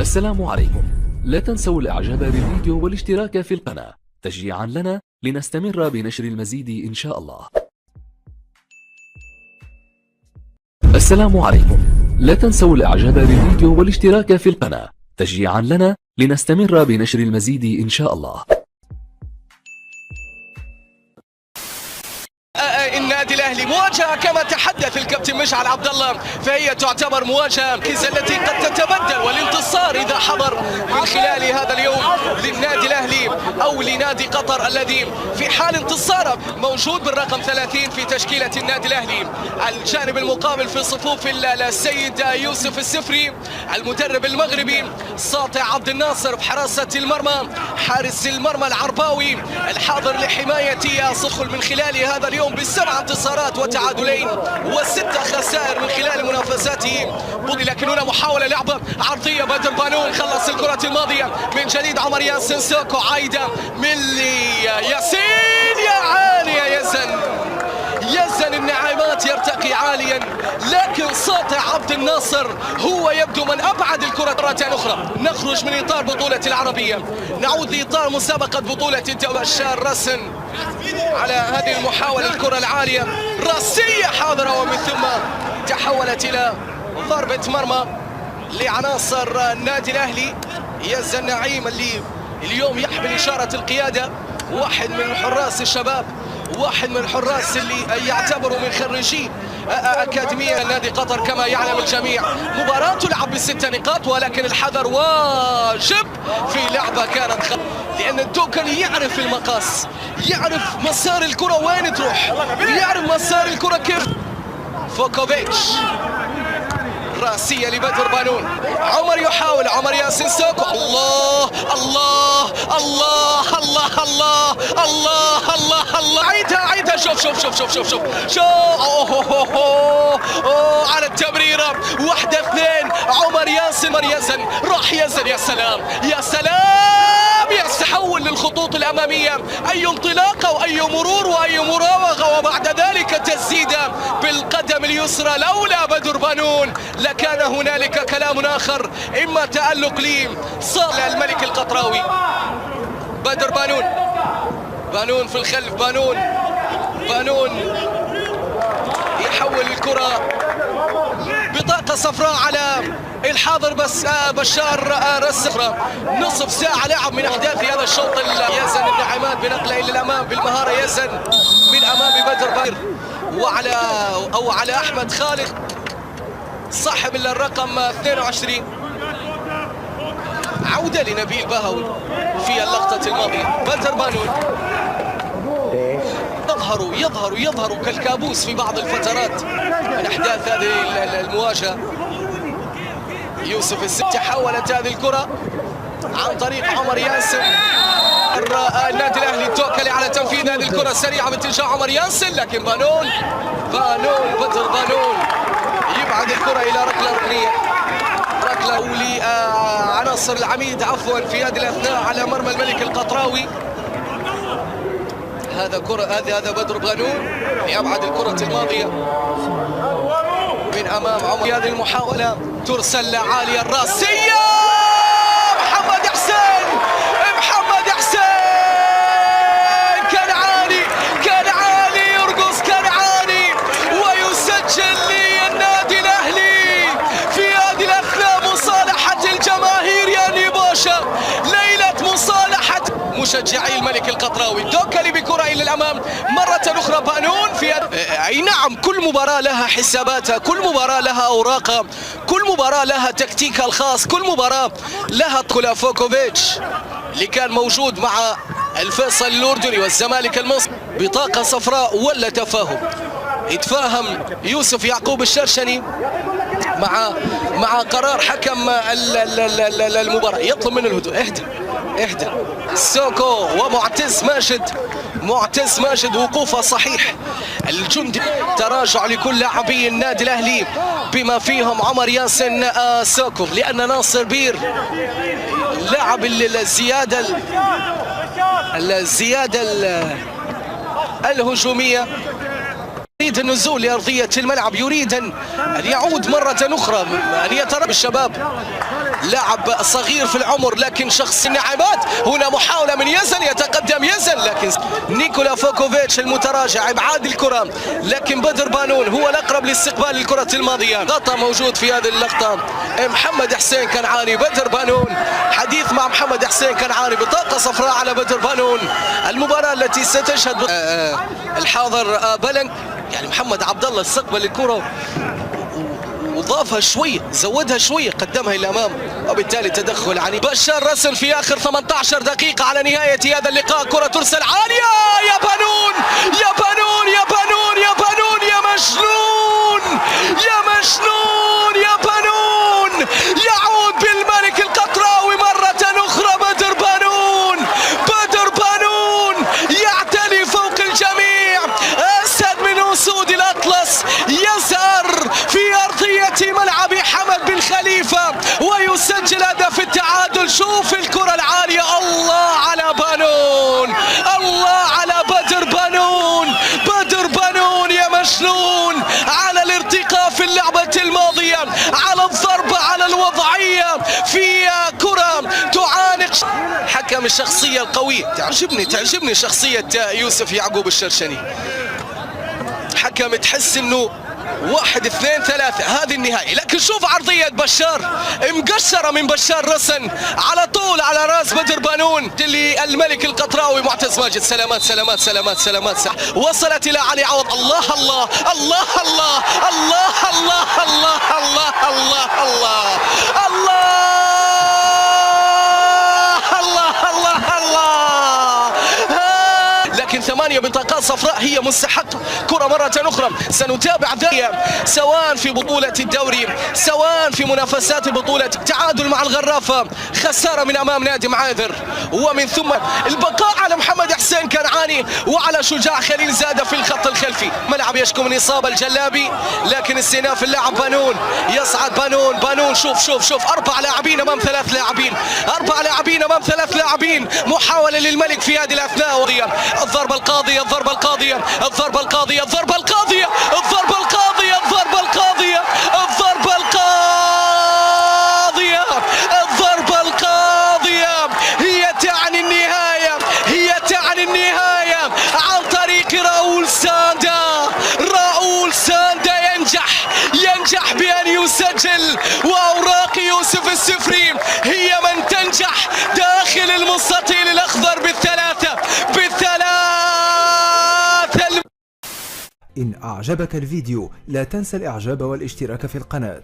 السلام عليكم. لا تنسوا الاعجاب بالفيديو والاشتراك في القناة تشجيعا لنا لنستمر بنشر المزيد ان شاء الله. السلام عليكم. لا تنسوا الاعجاب بالفيديو والاشتراك في القناة تشجيعا لنا لنستمر بنشر المزيد ان شاء الله. النادي الاهلي مواجهه كما تحدث الكابتن مشعل عبد الله، فهي تعتبر مواجهه التي قد تتبدل والانتصار اذا حضر من خلال هذا اليوم للنادي الاهلي او لنادي قطر الذي في حال انتصاره موجود بالرقم 30 في تشكيله النادي الاهلي. الجانب المقابل في صفوف السيد يوسف السفري، المدرب المغربي ساطع عبد الناصر بحراسه المرمى، حارس المرمى العرباوي الحاضر لحمايه صخل من خلال هذا اليوم ب7 انتصارات وتعادلين و6 خسائر من خلال منافساته. لكن هنا محاولة لعبة عرضية، بدر بانون خلص الكرة الماضية من جديد، عمر ياسين سوكو عايدة ملي ياسين يا عالي يا يزن النعيمات يرتقي عاليا، لكن ساطع عبد الناصر هو يبدو من ابعد الكرة مرة اخرى. نخرج من اطار بطولة العربية نعود لاطار مسابقة بطولة الدولة. الشار رسن على هذه المحاولة، الكرة العالية راسية حاضرة ومن ثم تحولت الى ضربة مرمى لعناصر النادي الاهلي. يزن النعيم اللي اليوم يحمل اشارة القيادة، واحد من الحراس الشباب، واحد من الحراس اللي يعتبروا من خريجي أكاديمية نادي قطر كما يعلم الجميع. مباراة تلعب ب6 نقاط، ولكن الحذر واجب في لعبة كانت لأن الدوكلي يعرف المقاس، يعرف مسار الكرة وين تروح، يعرف مسار الكرة كيف. فوكوفيتش راسية لبدر بانون، عمر يحاول، عمر ياسين سوكو، الله الله الله الله الله الله الله الله، عيدها شوف شوف شوف شوف شوف شوف شوف على التمريرة، 1-2 عمر ياسين راح يزن، يا سلام يا سلام، يستحول للخطوط الأمامية، أي انطلاقة وأي مرور وأي مراوغة، وبعد ذلك تسديدة بالقدم اليسرى. لولا بدر بانون لكان هنالك كلام آخر، إما تألق لصالح الملك القطراوي. بدر بانون في الخلف، بانون يحول الكرة، بطاقة صفراء على الحاضر بس بشار الصفراء. نصف ساعة لعب من أحداث هذا الشوط. يزن النعيمات بنقله إلى الأمام بالمهارة، يزن من أمام بدر بانون على أحمد خالد صاحب الرقم 22. عودة لنبيل بهوي في اللقطة الماضية. بدر بانون يظهر كالكابوس في بعض الفترات من أحداث هذه المواجهة. يوسف السبت حولت هذه الكرة عن طريق عمر ياسين. النادي الأهلي التوكلي على تنفيذ هذه الكرة السريعة باتجاه عمر ياسين، لكن بدر بانون يبعد الكرة إلى ركلة ركنية، ركلة ولعناصر العميد عفوا في هذه الأثناء على مرمى الملك القطراوي. هذا بدر بانون يبعد الكرة الماضية من أمام عمر. هذه المحاولة ترسل عالية، الراسية محمد حسين كان عالي يرقص، كان عالي ويسجل للنادي الأهلي في هذه الأثناء. مصالحة الجماهير يا نيبوشا، ليلة مصالحة مشجعي الملك القطراوي. دوكلي بكرة إلى الأمام مرة أخرى. بانون في أي نعم، كل مباراة لها حساباتها، كل مباراة لها أوراقها، كل مباراة لها تكتيكها الخاص، كل مباراة لها فوكوفيتش اللي كان موجود مع الفيصل الأردني والزمالك المصري. بطاقة صفراء ولا تفاهم؟ يتفاهم يوسف يعقوب الشرشني مع قرار حكم المباراة، يطلب منه الهدوء. اهدى سوكو ومعتز ماجد وقوفه صحيح. الجندي تراجع لكل لاعبي النادي الاهلي بما فيهم عمر ياسين سوكو، لان ناصر بير لاعب الزياده الهجوميه يريد النزول لأرضية الملعب، يريد أن يعود مرة أخرى، أن يتربى الشباب لاعب صغير في العمر لكن شخص النعمات. هنا محاولة من يزن، يتقدم يزن لكن نيكولا فوكوفيتش المتراجع ابعاد الكرة، لكن بدر بانون هو الأقرب لاستقبال الكرة الماضية. غطى موجود في هذه اللقطة محمد حسين كنعاني. بدر بانون، حديث مع محمد حسين كنعاني، بطاقة صفراء على بدر بانون. المباراة التي ستشهد الحاضر بلنك، يعني محمد عبد الله استقبل الكرة وضافها شوية، زودها شوية، قدمها إلى الأمام، وبالتالي تدخل عني بشار رسن في آخر 18 دقيقة على نهاية هذا اللقاء. كرة ترسل عالية، يا بانون يا بانون يا بانون يا بانون يا مجنون يا مجنون يا بانون. يعود بالملك القطراوي مرة أخرى بدر بانون. بدر بانون يعتلي فوق الجميع، أسد من أسود الأطلس، يزهر في أرضية ملعب حمد بن خليفة ويسجل هدف التعادل. شوف الكرة العالية، الله على بانون، الله على بدر بانون. بدر بانون يا مجنون على الارتقاء في اللعبة الماضية، على الضربة، على الوضعية في كرة تعانق. حكم الشخصية القوية، تعجبني شخصية يوسف يعقوب الشرشني. حكم تحس انه 1 2 3 هذه النهاية. لكن شوف عرضية بشار مقشرة من بشار رسن على طول على راس بدر بانون للملك القطراوي معتز ماجد. سلامات سلامات سلامات سلامات. وصلت إلى علي عوض. الله الله الله الله الله الله الله الله الله الله الله الله الله. لكن 8 بطاقات صفراء هي مستحقة. كرة مرة أخرى سنتابع ذلك سواء في بطولة الدوري سواء في منافسات بطولة. تعادل مع الغرافة، خسارة من أمام نادي معاذر، ومن ثم البقاء على محمد حسين كنعاني وعلى شجاع خليل زادة في الخط الخلفي. ملعب يشكو من إصابة الجلابي، لكن استئناف اللاعب بانون. يصعد بانون. شوف 4 لاعبين أمام 3 لاعبين، 4 لاعبين أمام 3 لاعبين. محاولة للملك في هذه الأثناء. الضربة القاضية، الضربة القاضية، الضربة القاضية، الضربة القاضية، الضربة القاضية، الضربة القاضية، الضربة القاضية، الضربة القاضية. هي تعني النهاية، هي تعني النهاية عن طريق راؤول ساندا. راؤول ساندا ينجح بأن يسجل، وأوراق يوسف السفري هي من تنجح داخل المستطيل الأخضر بالثلاثة. إن أعجبك الفيديو لا تنسى الإعجاب والاشتراك في القناة.